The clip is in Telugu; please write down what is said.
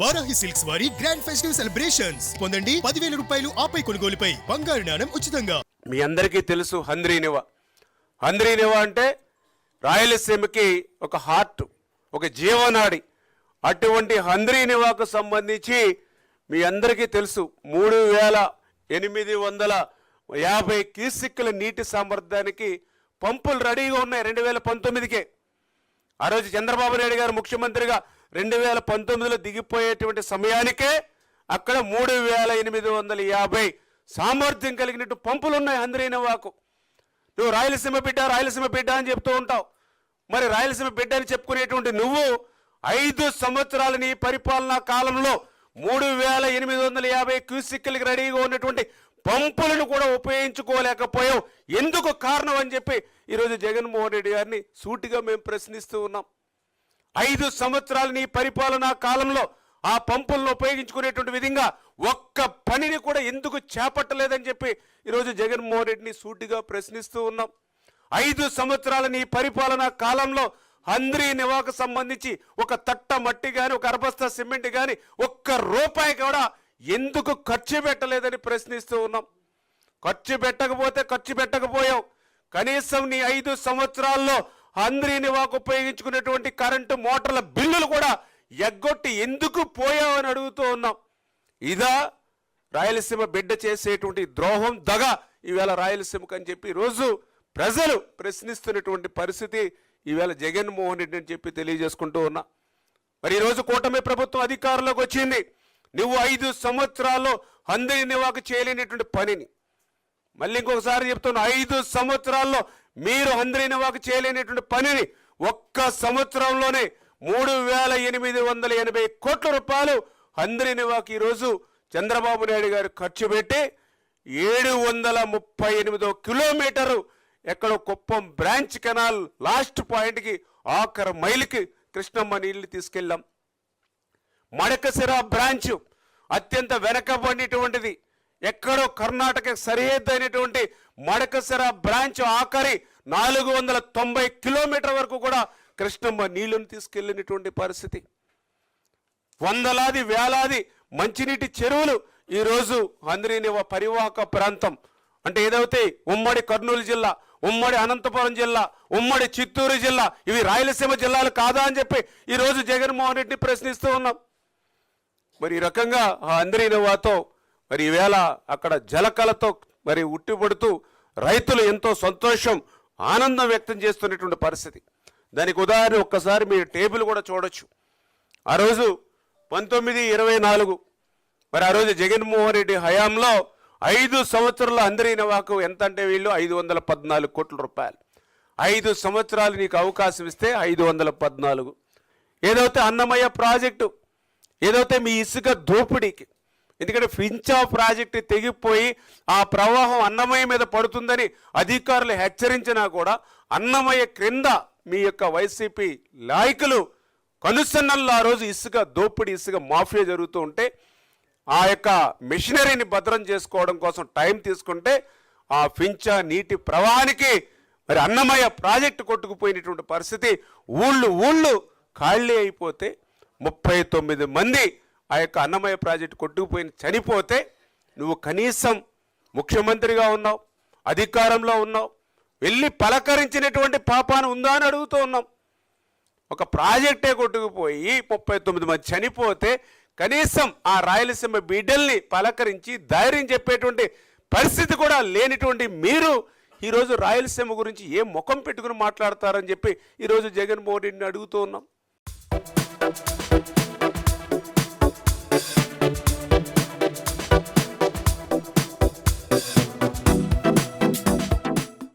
వారాహి సిల్క్స్ వారి గ్రాండ్ ఫెస్టివ్ సెలబ్రేషన్స్ పొందండి 10,000 రూపాయలు ఆపై కొనుగోలుపై బంగారు నాణెం ఉచితంగా. మీ అందరికీ తెలుసు హంద్రీనివా అంటే రాయలసీమకి ఒక హార్ట్, ఒక జీవనాడి. అటువంటి హంద్రీనివాకు సంబంధించి మీ అందరికీ తెలుసు 3,850 క్యూసెక్కుల నీటి సామర్థ్యానికి పంపులు రెడీగా ఉన్నాయి 2019కే. ఆ రోజు చంద్రబాబు నాయుడు గారు ముఖ్యమంత్రిగా 2019లో దిగిపోయేటువంటి సమయానికే అక్కడ 3,850 సామర్థ్యం కలిగినట్టు పంపులు ఉన్నాయి హంద్రీనివాకు. నువ్వు రాయలసీమ బిడ్డ అని చెప్తూ ఉంటావు. మరి రాయలసీమ బిడ్డ అని చెప్పుకునేటువంటి నువ్వు 5 సంవత్సరాల నీ పరిపాలనా కాలంలో 3,850 క్యూసెక్కులకి రెడీగా ఉన్నటువంటి పంపులను కూడా ఉపయోగించుకోలేకపోయావు. ఎందుకు కారణం అని చెప్పి ఈరోజు జగన్మోహన్ రెడ్డి గారిని సూటిగా మేము ప్రశ్నిస్తూ ఉన్నాం. 5 సంవత్సరాలు నీ పరిపాలనా కాలంలో ఆ పంపులను ఉపయోగించుకునేటువంటి విధంగా ఒక్క పనిని కూడా ఎందుకు చేపట్టలేదని చెప్పి ఈరోజు జగన్మోహన్ రెడ్డిని సూటిగా ప్రశ్నిస్తూ ఉన్నాం. 5 సంవత్సరాల నీ పరిపాలనా కాలంలో హంద్రీనివాకు సంబంధించి ఒక తట్ట మట్టి కానీ, ఒక అరబస్తా సిమెంట్ కానీ, ఒక్క రూపాయి కూడా ఎందుకు ఖర్చు పెట్టలేదని ప్రశ్నిస్తూ ఉన్నాం. ఖర్చు పెట్టకపోయావు. కనీసం నీ 5 సంవత్సరాల్లో హంద్రీనివాకు ఉపయోగించుకునేటువంటి కరెంటు మోటార్ల బిల్లులు కూడా ఎగ్గొట్టి ఎందుకు పోయావని అడుగుతూ ఉన్నాం. ఇదా రాయలసీమ బిడ్డ చేసేటువంటి ద్రోహం, దగ ఈవేళ రాయలసీమకు అని చెప్పి ఈరోజు ప్రజలు ప్రశ్నిస్తున్నటువంటి పరిస్థితి ఈవేళ జగన్మోహన్ రెడ్డి అని చెప్పి తెలియజేసుకుంటూ ఉన్నా. మరి ఈరోజు కూటమి ప్రభుత్వం అధికారంలోకి వచ్చింది. నువ్వు 5 సంవత్సరాల్లో హంద్రీనివాకు చేయలేనటువంటి పనిని, మళ్ళీ ఇంకొకసారి చెప్తున్నా, 5 సంవత్సరాల్లో మీరు హంద్రీనివాకు చేయలేనటువంటి పనిని ఒక్క సంవత్సరంలోనే 3,880 కోట్ల రూపాయలు హంద్రీనివాకు ఈరోజు చంద్రబాబు నాయుడు గారు ఖర్చు పెట్టి 738 కిలోమీటరు ఎక్కడో కుప్పం బ్రాంచ్ కెనాల్ లాస్ట్ పాయింట్కి ఆఖరి మైలుకి కృష్ణమ్మ నీళ్లు తీసుకెళ్ళాం. మడకసిర బ్రాంచ్ అత్యంత వెనకబడినటువంటిది, ఎక్కడో కర్ణాటక సరిహద్దు అయినటువంటి మడకసిర బ్రాంచ్ ఆఖరి 490 కిలోమీటర్ వరకు కూడా కృష్ణమ్మ నీళ్లను తీసుకెళ్ళినటువంటి పరిస్థితి. వందలాది వేలాది మంచినీటి చెరువులు ఈరోజు హంద్రీనివా పరివాహక ప్రాంతం అంటే ఏదైతే ఉమ్మడి కర్నూలు జిల్లా, ఉమ్మడి అనంతపురం జిల్లా, ఉమ్మడి చిత్తూరు జిల్లా, ఇవి రాయలసీమ జిల్లాలు కాదా అని చెప్పి ఈరోజు జగన్మోహన్ రెడ్డిని ప్రశ్నిస్తూ ఉన్నాం. మరి ఈ రకంగా ఆ హంద్రీనివాతో మరి ఈవేళ అక్కడ జలకలతో మరి ఉట్టిపడుతూ రైతులు ఎంతో సంతోషం, ఆనందం వ్యక్తం చేస్తున్నటువంటి పరిస్థితి. దానికి ఉదాహరణ ఒక్కసారి మీరు టేబుల్ కూడా చూడొచ్చు. ఆ రోజు 1924 మరి ఆ రోజు జగన్మోహన్ రెడ్డి హయాంలో 5 సంవత్సరాల హంద్రీనివాకు ఎంత అంటే వీళ్ళు 514 కోట్ల రూపాయలు. 5 సంవత్సరాలు నీకు అవకాశం ఇస్తే 514. ఏదైతే అన్నమయ్య ప్రాజెక్టు, ఏదైతే మీ ఇసుక దోపిడీకి, ఎందుకంటే ఫించా ప్రాజెక్టు తెగిపోయి ఆ ప్రవాహం అన్నమయ్య మీద పడుతుందని అధికారులు హెచ్చరించినా కూడా అన్నమయ్య క్రింద మీ యొక్క వైసీపీ నాయకులు కనుసన్నల్లో ఆ రోజు ఇసుక దోపిడీ, ఇసుక మాఫియా జరుగుతూ ఉంటే ఆ యొక్క మిషనరీని భద్రం చేసుకోవడం కోసం టైం తీసుకుంటే ఆ ఫించా నీటి ప్రవాహానికి మరి అన్నమయ్య ప్రాజెక్టు కొట్టుకుపోయినటువంటి పరిస్థితి. ఊళ్ళు ఖాళీ అయిపోతే 39 మంది ఆ యొక్క అన్నమయ్య ప్రాజెక్టు కొట్టుకుపోయి చనిపోతే నువ్వు కనీసం ముఖ్యమంత్రిగా ఉన్నావు, అధికారంలో ఉన్నావు, వెళ్ళి పలకరించినటువంటి పాపాన ఉందా అని అడుగుతూ ఉన్నాం. ఒక ప్రాజెక్టే కొట్టుకుపోయి 39 మంది చనిపోతే కనీసం ఆ రాయలసీమ బిడ్డల్ని పలకరించి ధైర్యం చెప్పేటువంటి పరిస్థితి కూడా లేనిటువంటి మీరు ఈరోజు రాయలసీమ గురించి ఏ ముఖం పెట్టుకుని మాట్లాడతారని చెప్పి ఈరోజు జగన్మోహన్ రెడ్డిని అడుగుతూ ఉన్నాం.